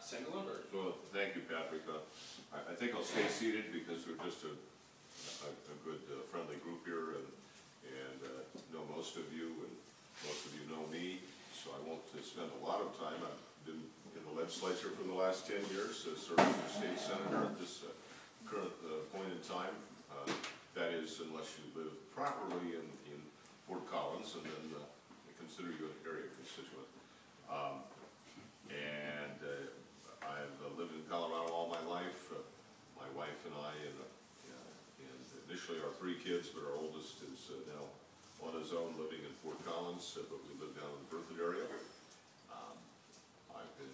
Single or? Well, thank you, Patrick. I think I'll stay seated because we're just a good friendly group here, and know most of you, and most of you know me, so I won't spend a lot of time. I've been in the legislature for the last 10 years, serving as a state senator at this current point in time. That is, unless you live properly in Fort Collins, and then I consider you an area constituent. I've lived in Colorado all my life. My wife and I, and initially our 3 kids, but our oldest is now on his own, living in Fort Collins, but we live down in the Berthoud area. I've been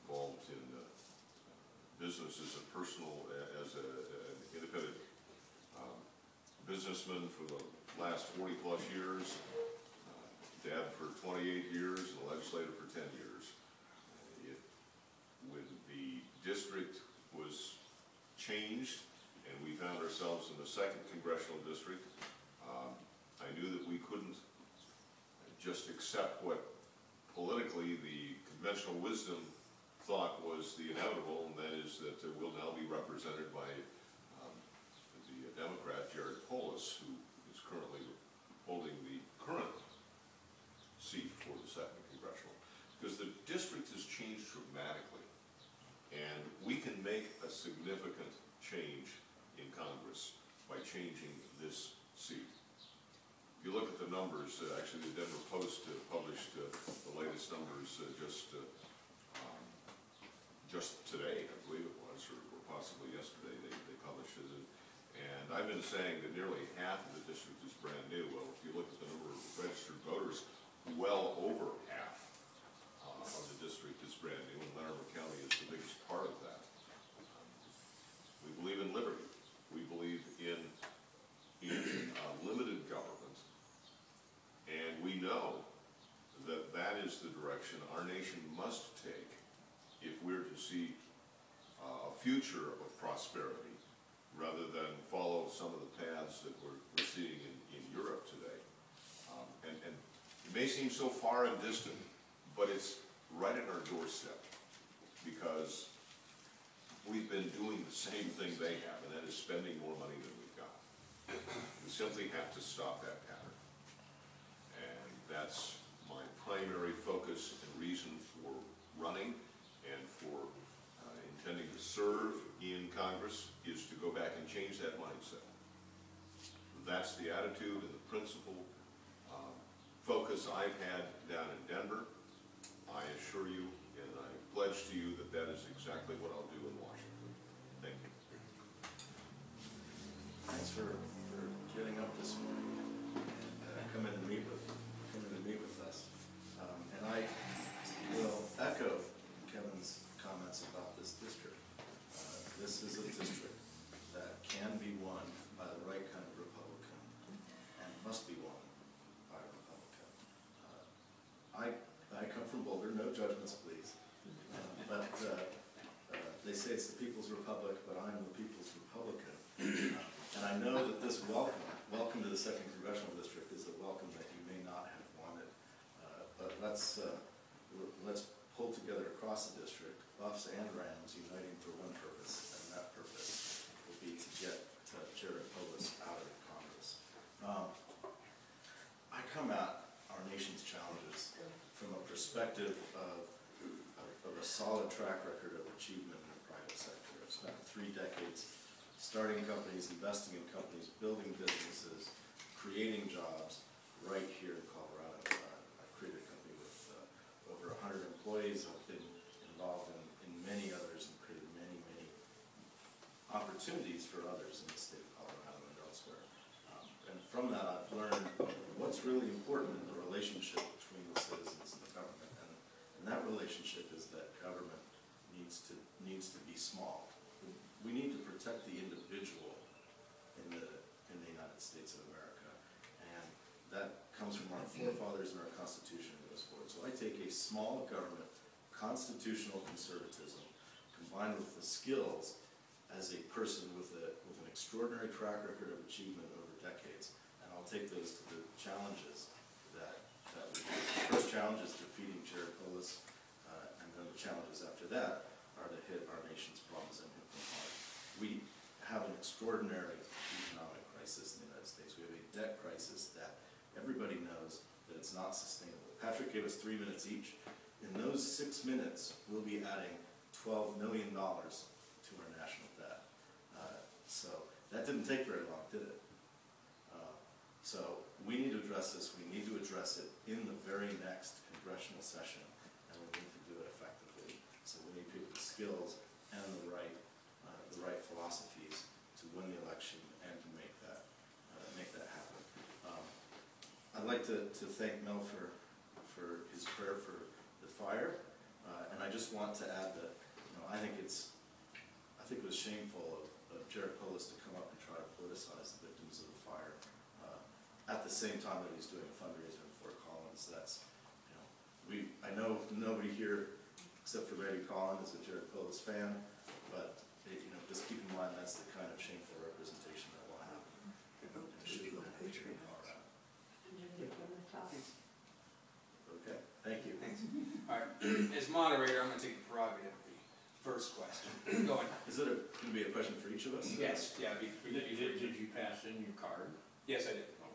involved in business as a personal, as an independent businessman for the last 40+ years, dad for 28 years, and a legislator for 10 years. When the district was changed and we found ourselves in the 2nd congressional district, I knew that we couldn't just accept what politically the conventional wisdom thought was the inevitable, and that is that we'll now be represented by the Democrat Jared Polis, who is currently holding the current seat for the 2nd congressional, because the district has changed dramatically, and we can make a significant change in Congress by changing this seat. If you look at the numbers, actually the Denver Post published the latest numbers just today, I believe it was, or possibly yesterday they published it. And I've been saying that nearly half of the district is brand new. Well, if you look at the number of registered voters, well over half of the district is brand new, and Laramie County is the biggest part of that. We believe in liberty. We believe in limited government, and we know that that is the direction our nation must take if we're to see a future of prosperity, rather than follow some of the paths that we're seeing in Europe today. And it may seem so far and distant, but it's right at our doorstep, because we've been doing the same thing they have, and that is spending more money than we've got. We simply have to stop that pattern. And that's my primary focus and reason for running and for intending to serve in Congress, is to go back and change that mindset. That's the attitude and the principle focus I've had down in Denver. I assure you, and I pledge to you, that that is exactly what I'll do in Washington. Thank you. Thanks for getting up this morning and coming to meet with us. And I will echo Kevin's comments about this district. This is a district that can be won by the right kind of Republican, and must be won by a Republican. I come from Boulder, no judgments please, but they say it's the People's Republic, but I'm the People's Republican. And I know that this welcome to the 2nd Congressional District is a welcome that you may not have wanted. But let's pull together across the district, Buffs and Rams, uniting for one purpose, and that purpose will be to get Jared Polis out of Congress. I come at our nation's challenges from a perspective of a solid track record of achievement in the private sector. I've spent 3 decades starting companies, investing in companies, building businesses, creating jobs right here in Colorado. I've created a company with over 100 employees. I've been involved in many others and created many opportunities for others in the state of Colorado and elsewhere. And from that, I've learned what's really important in the relationship between the citizens and the government. And that relationship is that government needs to be small. We need to protect the individual in the United States of America, and that comes from our forefathers and our Constitution goes forward. So I take a small government, constitutional conservatism, combined with the skills as a person with an extraordinary track record of achievement over decades, and I'll take those to the challenges that we do. The first challenge is defeating Jared Polis, and then the challenges after that extraordinary economic crisis in the United States. We have a debt crisis that everybody knows that it's not sustainable. Patrick gave us 3 minutes each. In those 6 minutes, we'll be adding $12 million to our national debt. So that didn't take very long, did it? So we need to address this. We need to address it in the very next congressional session, and we need to do it effectively. So we need people with skills and the right philosophies to win the election and to make that happen. I'd like to thank Mel for his prayer for the fire, and I just want to add that I think it was shameful of Jared Polis to come up and try to politicize the victims of the fire at the same time that he's doing a fundraiser in Fort Collins. That's I know nobody here except for Randy Collins is a Jared Polis fan, but just keep in mind that's the kind of shameful representation that will happen. Okay, thank you. Thanks. All right, as moderator, I'm going to take the prerogative of the first question. Go on. Is it going to be a question for each of us? Yes, yeah. Did you pass in your card? Yes, I did. Oh,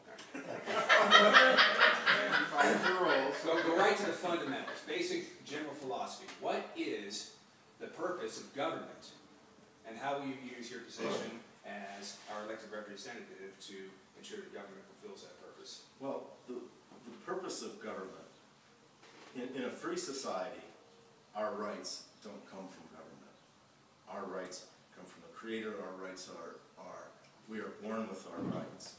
So go right to the fundamentals, basic general philosophy. What is the purpose of government, and how will you use your position as our elected representative to ensure that government fulfills that purpose? Well, the purpose of government, in a free society, our rights don't come from government. Our rights come from the Creator. Our rights we are born with our rights.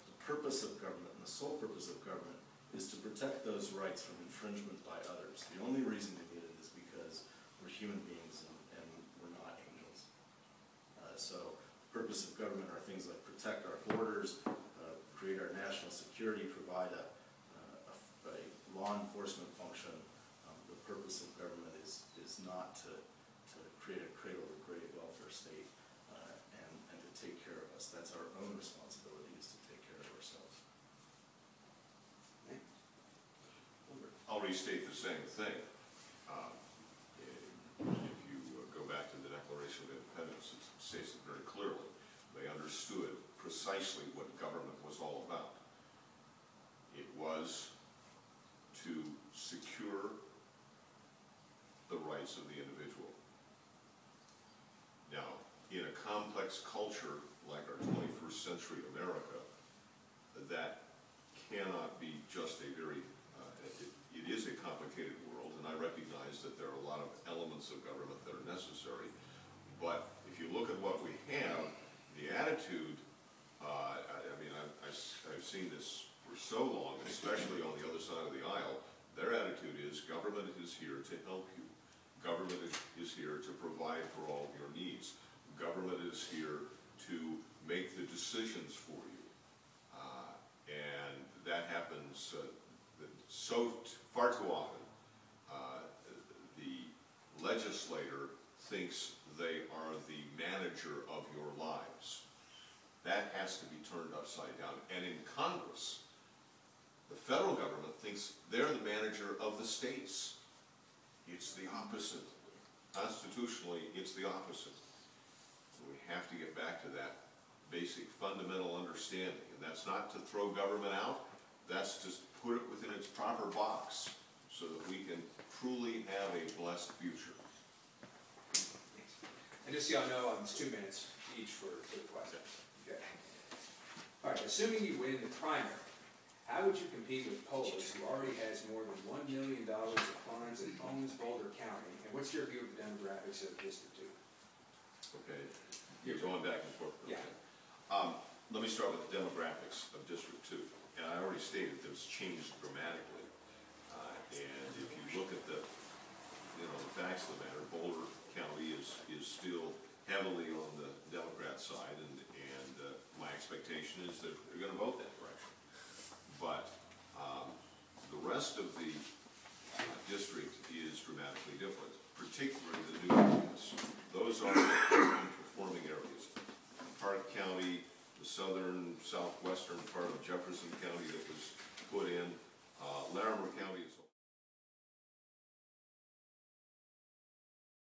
The purpose of government, and the sole purpose of government, is to protect those rights from infringement by others. The only reason we need it is because we're human beings and we're not angels. So the purpose of government are things like protect our borders, create our national security, provide a law enforcement function. The purpose of government is not to create a cradle-to-grave welfare state and to take care of us. That's our own responsibility, is to take care of ourselves. I'll restate the same thing. If you go back to the Declaration of Independence, it states it very clearly. They understood precisely what government was all about. It was to secure the rights of the individual. Now, in a complex culture like our 21st century America, that cannot be just a very, it is a complicated world, and I recognize that there are a lot of elements of government that are necessary, but if you look at what we have, the attitude, I've seen this for so long, especially on the other side of the aisle, their attitude is government is here to help you. Government is here to provide for all your needs. Government is here to make the decisions for you. And that happens far too often. The legislator thinks they are the manager of your lives. That has to be turned upside down. And in Congress, the federal government thinks they're the manager of the states. It's the opposite. Constitutionally, it's the opposite. And we have to get back to that basic fundamental understanding. And that's not to throw government out. That's to put it within its proper box so that we can truly have a blessed future. And just so y'all know, it's 2 minutes each for the question. Okay. All right, assuming you win the primary, how would you compete with Polis, who already has more than $1 million of funds and owns Boulder County? And what's your view of the demographics of District 2? Okay, you're going back and forth. Okay. Yeah. Let me start with the demographics of District 2. And I already stated that it's changed dramatically. And if you look at the facts of the matter, Boulder County is still heavily on the Democrat side, and my expectation is that they're going to vote that direction. But the rest of the district is dramatically different, particularly the new areas. Those are the performing areas. Park County, the southern, southwestern part of Jefferson County, the